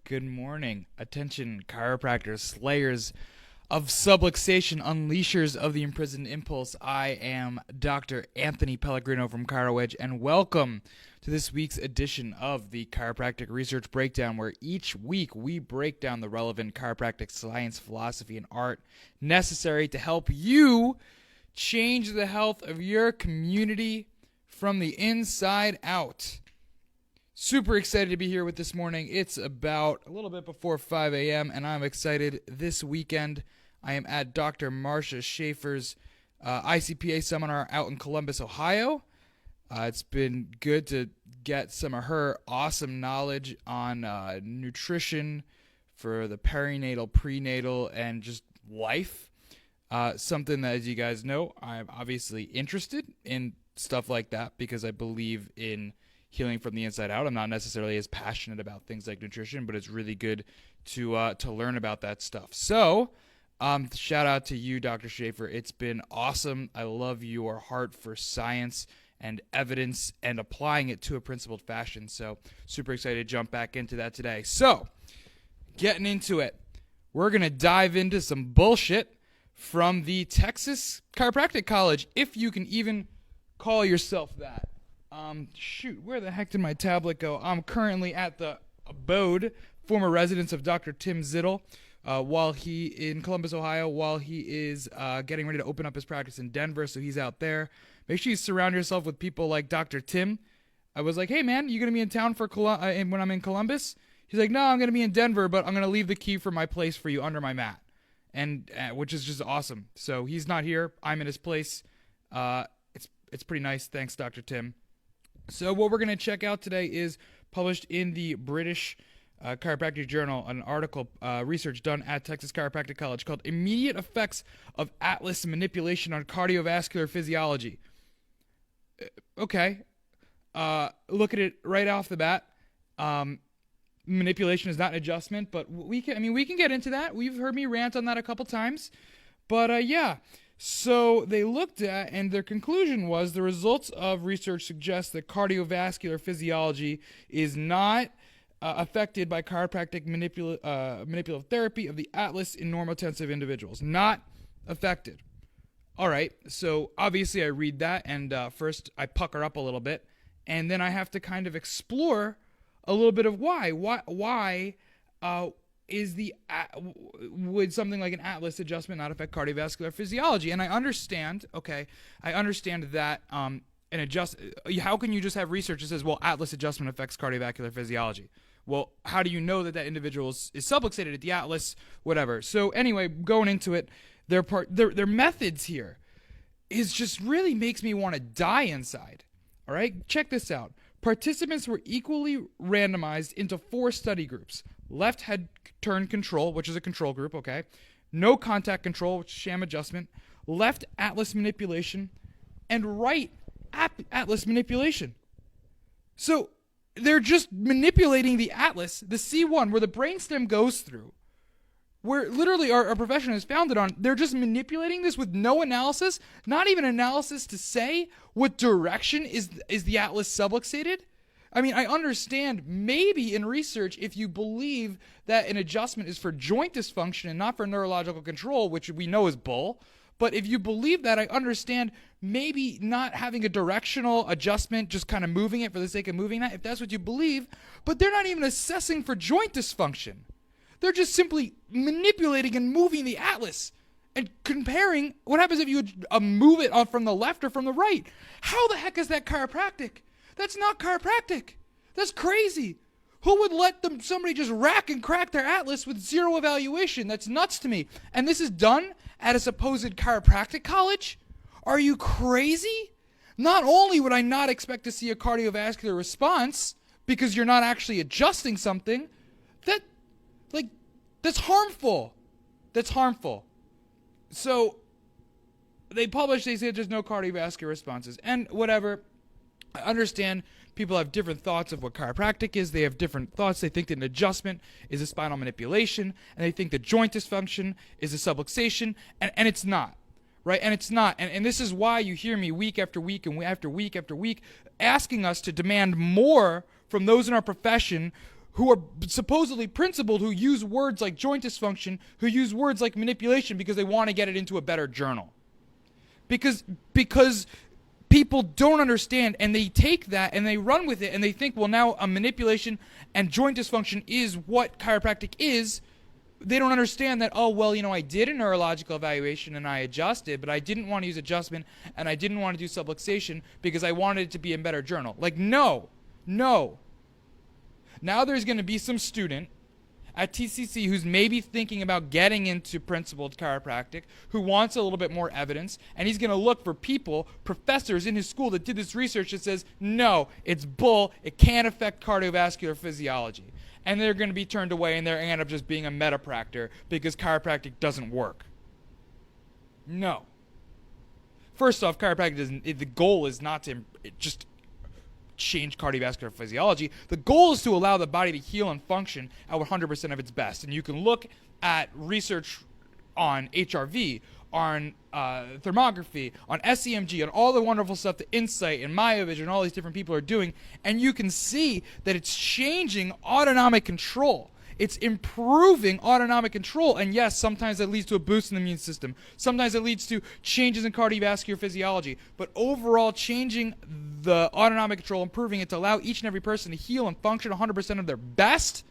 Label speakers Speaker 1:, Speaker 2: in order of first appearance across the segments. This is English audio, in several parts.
Speaker 1: Good morning. Attention, chiropractors, slayers of subluxation, unleashers of the imprisoned impulse. I am Dr. Anthony Pellegrino from ChiroEdge, and welcome to this week's edition of the Chiropractic Research Breakdown, where each week we break down the relevant chiropractic science, philosophy, and art necessary to help you change the health of your community from the inside out. Super excited to be here with this morning. It's about a little bit before 5 a.m. and I'm excited. This weekend, I am at Dr. Marcia Schaefer's ICPA seminar out in Columbus, Ohio. It's been good to get some of her awesome knowledge on nutrition for the perinatal, prenatal, and just life. Something that, as you guys know, I'm obviously interested in stuff like that because I believe in healing from the inside out. I'm not necessarily as passionate about things like nutrition, but it's really good to learn about that stuff. So, shout out to you, Dr. Schaefer. It's been awesome. I love your heart for science and evidence and applying it to a principled fashion. So, super excited to jump back into that today. So, getting into it, we're going to dive into some bullshit from the Texas Chiropractic College, if you can even call yourself that. Shoot, where the heck did my tablet go? I'm currently at the abode, former residence of Dr. Tim Zittle, in Columbus, Ohio, while he is getting ready to open up his practice in Denver, so he's out there. Make sure you surround yourself with people like Dr. Tim. I was like, hey man, you gonna be in town for when I'm in Columbus? He's like, no, I'm gonna be in Denver, but I'm gonna leave the key for my place for you under my mat, and which is just awesome. So he's not here. I'm in his place. It's pretty nice. Thanks, Dr. Tim. So what we're going to check out today is published in the British Chiropractic Journal, an article, research done at Texas Chiropractic College called Immediate Effects of Atlas Manipulation on Cardiovascular Physiology. Okay. Look at it right off the bat. Manipulation is not an adjustment, but we can get into that. We've heard me rant on that a couple times. But yeah. So they looked at, and their conclusion was the results of research suggest that cardiovascular physiology is not affected by chiropractic manipulative therapy of the atlas in normotensive individuals. Not affected. All right, so obviously I read that, and first I pucker up a little bit, and then I have to kind of explore a little bit of why. Why would something like an atlas adjustment not affect cardiovascular physiology? And I understand that how can you just have research that says, well, atlas adjustment affects cardiovascular physiology? Well, how do you know that individual is subluxated at the atlas, whatever? So anyway, going into it, their methods here is just really makes me want to die inside. All right, check this out. Participants were equally randomized into 4 study groups. Left head turn control, which is a control group, okay? No contact control, which is sham adjustment. Left atlas manipulation. And right atlas manipulation. So they're just manipulating the atlas, the C1, where the brainstem goes through, where literally our profession is founded on. They're just manipulating this with no analysis, not even analysis to say what direction is the atlas subluxated. I mean, I understand maybe in research if you believe that an adjustment is for joint dysfunction and not for neurological control, which we know is bull. But if you believe that, I understand maybe not having a directional adjustment, just kind of moving it for the sake of moving that, if that's what you believe. But they're not even assessing for joint dysfunction. They're just simply manipulating and moving the atlas and comparing what happens if you move it from the left or from the right. How the heck is that chiropractic? That's not chiropractic. That's crazy. Who would let somebody just rack and crack their atlas with zero evaluation? That's nuts to me. And this is done at a supposed chiropractic college? Are you crazy? Not only would I not expect to see a cardiovascular response because you're not actually adjusting something, that's harmful. That's harmful. So they say there's no cardiovascular responses. And whatever. I understand people have different thoughts of what chiropractic is. They have different thoughts. They think that an adjustment is a spinal manipulation, and they think that joint dysfunction is a subluxation, and it's not, right? And it's not. And this is why you hear me week after week asking us to demand more from those in our profession who are supposedly principled, who use words like joint dysfunction, who use words like manipulation because they want to get it into a better journal. Because people don't understand, and they take that and they run with it, and they think, well, now a manipulation and joint dysfunction is what chiropractic is. They don't understand that, oh, well, I did a neurological evaluation and I adjusted, but I didn't want to use adjustment and I didn't want to do subluxation because I wanted it to be a better journal. Like, no. Now there's going to be some student at TCC who's maybe thinking about getting into principled chiropractic, who wants a little bit more evidence, and he's going to look for professors in his school that did this research that says, no, it's bull, it can't affect cardiovascular physiology. And they're going to be turned away, and they're going to end up just being a metapractor because chiropractic doesn't work. No. First off, chiropractic the goal is not to just change cardiovascular physiology. The goal is to allow the body to heal and function at 100% of its best. And you can look at research on HRV, on thermography, on SEMG, on all the wonderful stuff that Insight and MyoVision and all these different people are doing, and you can see that it's changing autonomic control. It's improving autonomic control, and yes, sometimes that leads to a boost in the immune system. Sometimes it leads to changes in cardiovascular physiology, but overall changing the autonomic control, improving it to allow each and every person to heal and function 100% of their best,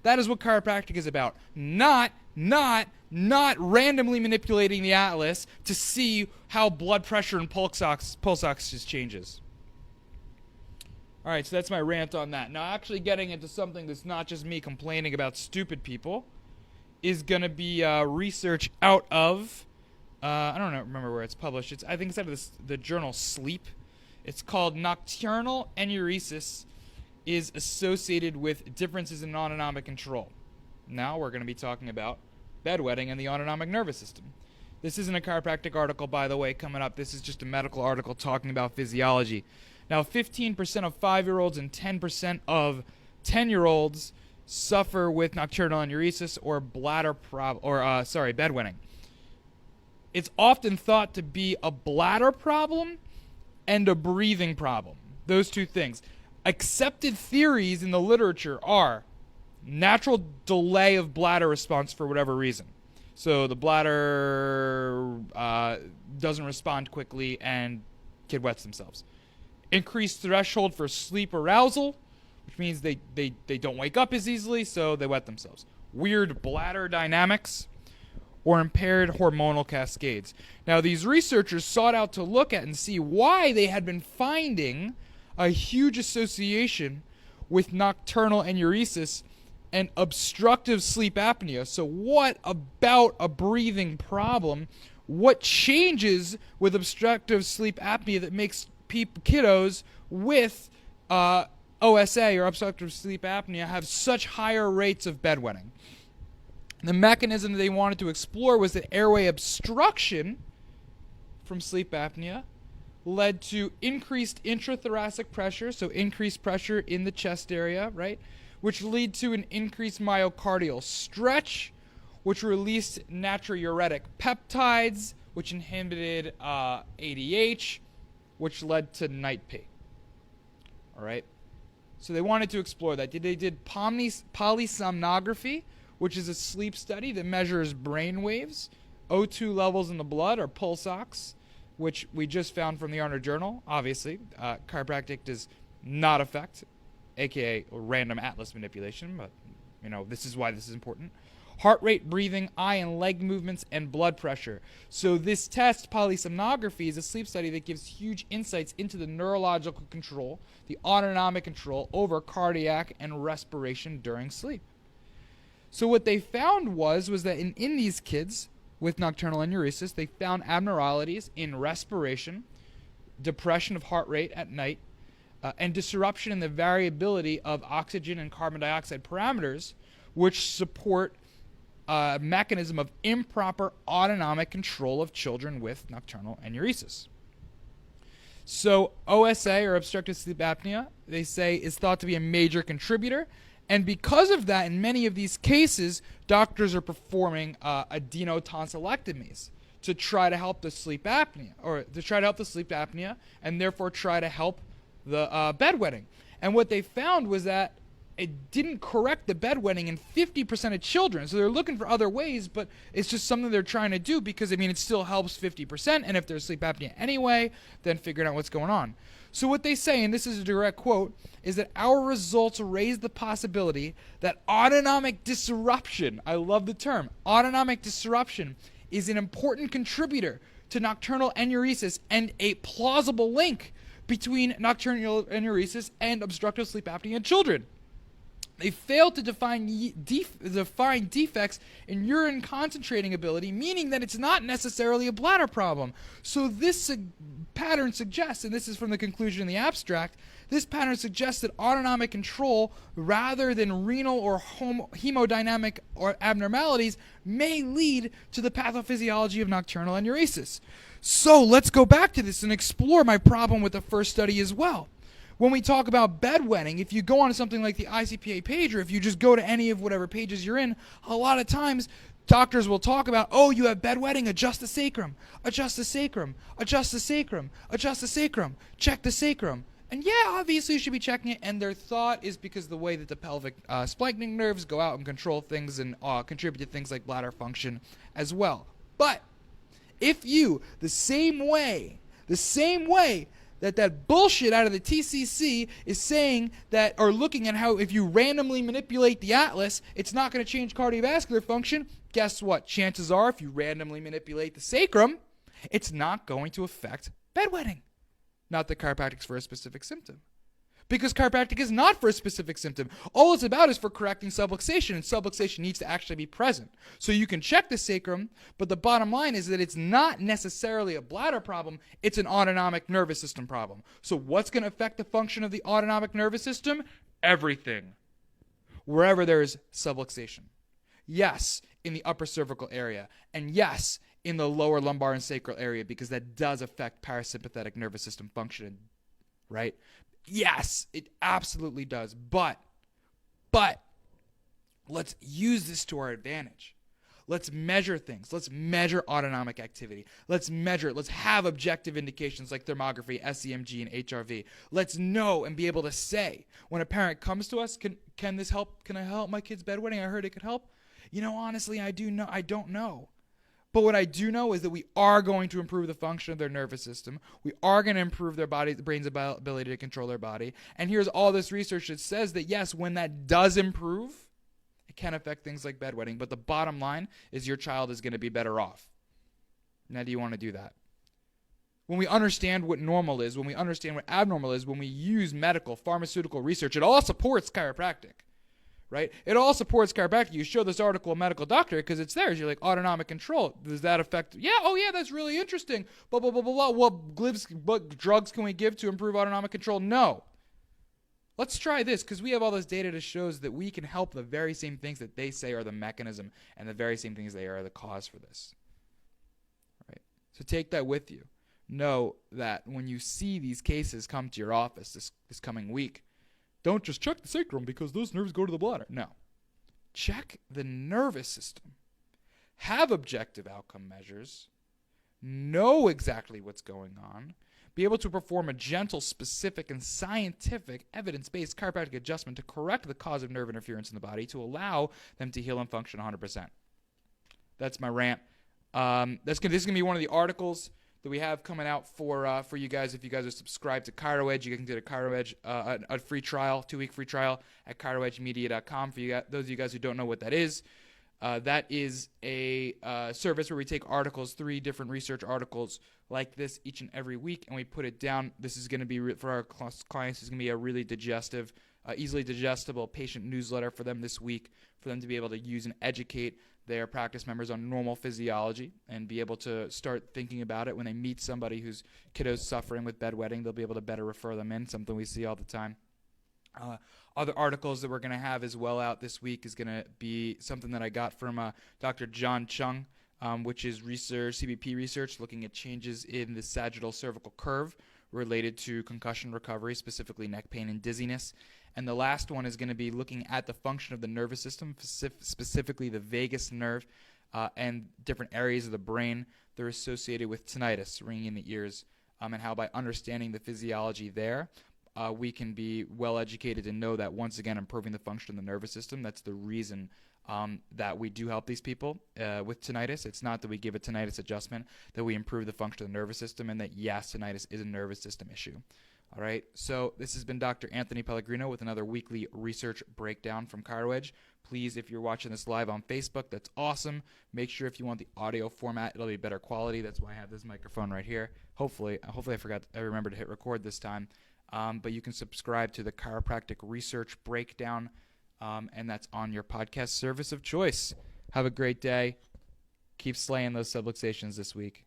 Speaker 1: that is what chiropractic is about. Not randomly manipulating the atlas to see how blood pressure and pulse oxygen changes. All right, so that's my rant on that. Now, actually getting into something that's not just me complaining about stupid people is going to be research out of, I don't remember where it's published. I think it's out of the journal Sleep. It's called Nocturnal Enuresis is associated with differences in autonomic control. Now we're going to be talking about bedwetting and the autonomic nervous system. This isn't a chiropractic article, by the way, coming up. This is just a medical article talking about physiology. Now, 15% of 5-year-olds and 10% of 10-year-olds suffer with nocturnal enuresis or bedwetting. It's often thought to be a bladder problem and a breathing problem. Those two things. Accepted theories in the literature are natural delay of bladder response for whatever reason. So the bladder doesn't respond quickly and kid wets themselves. Increased threshold for sleep arousal, which means they don't wake up as easily, so they wet themselves. Weird bladder dynamics or impaired hormonal cascades. Now, these researchers sought out to look at and see why they had been finding a huge association with nocturnal enuresis and obstructive sleep apnea. So what about a breathing problem? What changes with obstructive sleep apnea that makes kiddos with OSA or obstructive sleep apnea have such higher rates of bedwetting? The mechanism that they wanted to explore was that airway obstruction from sleep apnea led to increased intrathoracic pressure, so increased pressure in the chest area, right? Which lead to an increased myocardial stretch, which released natriuretic peptides, which inhibited ADH, which led to night pee. All right? So they wanted to explore that. They did polysomnography, which is a sleep study that measures brain waves, O2 levels in the blood, or pulse ox, which we just found from the Arnold Journal, obviously. Chiropractic does not affect, aka random atlas manipulation, but this is why this is important. Heart rate, breathing, eye and leg movements, and blood pressure. So this test, polysomnography, is a sleep study that gives huge insights into the neurological control, the autonomic control over cardiac and respiration during sleep. So what they found was that in these kids with nocturnal enuresis, they found abnormalities in respiration, depression of heart rate at night, and disruption in the variability of oxygen and carbon dioxide parameters, which support a mechanism of improper autonomic control of children with nocturnal enuresis. So OSA, or obstructive sleep apnea, they say is thought to be a major contributor. And because of that, in many of these cases, doctors are performing adenotonsillectomies to try to help the sleep apnea, and therefore try to help the bedwetting. And what they found was that it didn't correct the bedwetting in 50% of children. So they're looking for other ways, but it's just something they're trying to do because, I mean, it still helps 50%. And if there's sleep apnea anyway, then figuring out what's going on. So what they say, and this is a direct quote, is that our results raise the possibility that autonomic disruption, I love the term, autonomic disruption, is an important contributor to nocturnal enuresis and a plausible link between nocturnal enuresis and obstructive sleep apnea in children. They failed to define defects in urine concentrating ability, meaning that it's not necessarily a bladder problem. So this pattern suggests, and this is from the conclusion in the abstract, this pattern suggests that autonomic control, rather than renal or hemodynamic or abnormalities, may lead to the pathophysiology of nocturnal enuresis. So let's go back to this and explore my problem with the first study as well. When we talk about bedwetting, if you go on something like the ICPA page, or if you just go to any of whatever pages you're in, a lot of times doctors will talk about, oh, you have bedwetting, adjust the sacrum, adjust the sacrum, adjust the sacrum, adjust the sacrum, check the sacrum. And yeah, obviously you should be checking it, and their thought is because the way that the pelvic splanchnic nerves go out and control things and contribute to things like bladder function as well. But if you, the same way that bullshit out of the TCC is saying that, or looking at how if you randomly manipulate the atlas, it's not going to change cardiovascular function, guess what? Chances are if you randomly manipulate the sacrum, it's not going to affect bedwetting. Not that chiropractic's for a specific symptom. Because chiropractic is not for a specific symptom. All it's about is for correcting subluxation, and subluxation needs to actually be present. So you can check the sacrum, but the bottom line is that it's not necessarily a bladder problem, it's an autonomic nervous system problem. So what's going to affect the function of the autonomic nervous system? Everything. Wherever there's subluxation. Yes, in the upper cervical area. And yes, in the lower lumbar and sacral area, because that does affect parasympathetic nervous system function, right? Yes, it absolutely does. But let's use this to our advantage. Let's measure things. Let's measure autonomic activity. Let's measure it. Let's have objective indications like thermography, SEMG, and HRV. Let's know and be able to say when a parent comes to us, can this help? Can I help my kid's bedwetting? I heard it could help. You know, honestly, I don't know. But what I do know is that we are going to improve the function of their nervous system. We are going to improve the brain's ability to control their body. And here's all this research that says that, yes, when that does improve, it can affect things like bedwetting. But the bottom line is your child is going to be better off. Now, do you want to do that? When we understand what normal is, when we understand what abnormal is, when we use medical, pharmaceutical research, it all supports chiropractic. Right? It all supports chiropractic. You show this article a medical doctor because it's there. You're like, autonomic control. Does that affect? Yeah, oh yeah, that's really interesting. Blah, blah, blah, blah, blah. What drugs can we give to improve autonomic control? No. Let's try this because we have all this data that shows that we can help the very same things that they say are the mechanism and the very same things they are the cause for this. Right? So take that with you. Know that when you see these cases come to your office this coming week, don't just check the sacrum because those nerves go to the bladder. No. Check the nervous system. Have objective outcome measures. Know exactly what's going on. Be able to perform a gentle, specific, and scientific, evidence-based chiropractic adjustment to correct the cause of nerve interference in the body to allow them to heal and function 100%. That's my rant. This is going to be one of the articles that we have coming out for you guys. If you guys are subscribed to ChiroEdge, you can get a ChiroEdge, a free trial, 2-week free trial at chiroedgemedia.com. For those of you guys who don't know what that is a service where we take articles, 3 different research articles like this each and every week, and we put it down. This is going to be, for our clients, is going to be a really digestive, easily digestible patient newsletter for them this week, for them to be able to use and educate their practice members on normal physiology and be able to start thinking about it when they meet somebody whose kiddo's suffering with bedwetting. They'll be able to better refer them in, something we see all the time. Other articles that we're going to have as well out this week is going to be something that I got from Dr. John Chung, which is research, CBP research, looking at changes in the sagittal cervical curve related to concussion recovery, specifically neck pain and dizziness. And the last one is going to be looking at the function of the nervous system, specifically the vagus nerve and different areas of the brain that are associated with tinnitus, ringing in the ears, and how by understanding the physiology there, we can be well educated and know that, once again, improving the function of the nervous system, that's the reason that we do help these people with tinnitus. It's not that we give a tinnitus adjustment, that we improve the function of the nervous system, and that, yes, tinnitus is a nervous system issue. All right, so this has been Dr. Anthony Pellegrino with another weekly research breakdown from ChiroEdge. Please, if you're watching this live on Facebook, that's awesome. Make sure, if you want the audio format, it'll be better quality. That's why I have this microphone right here. Hopefully I remembered to hit record this time. But you can subscribe to the Chiropractic Research Breakdown, and that's on your podcast service of choice. Have a great day. Keep slaying those subluxations this week.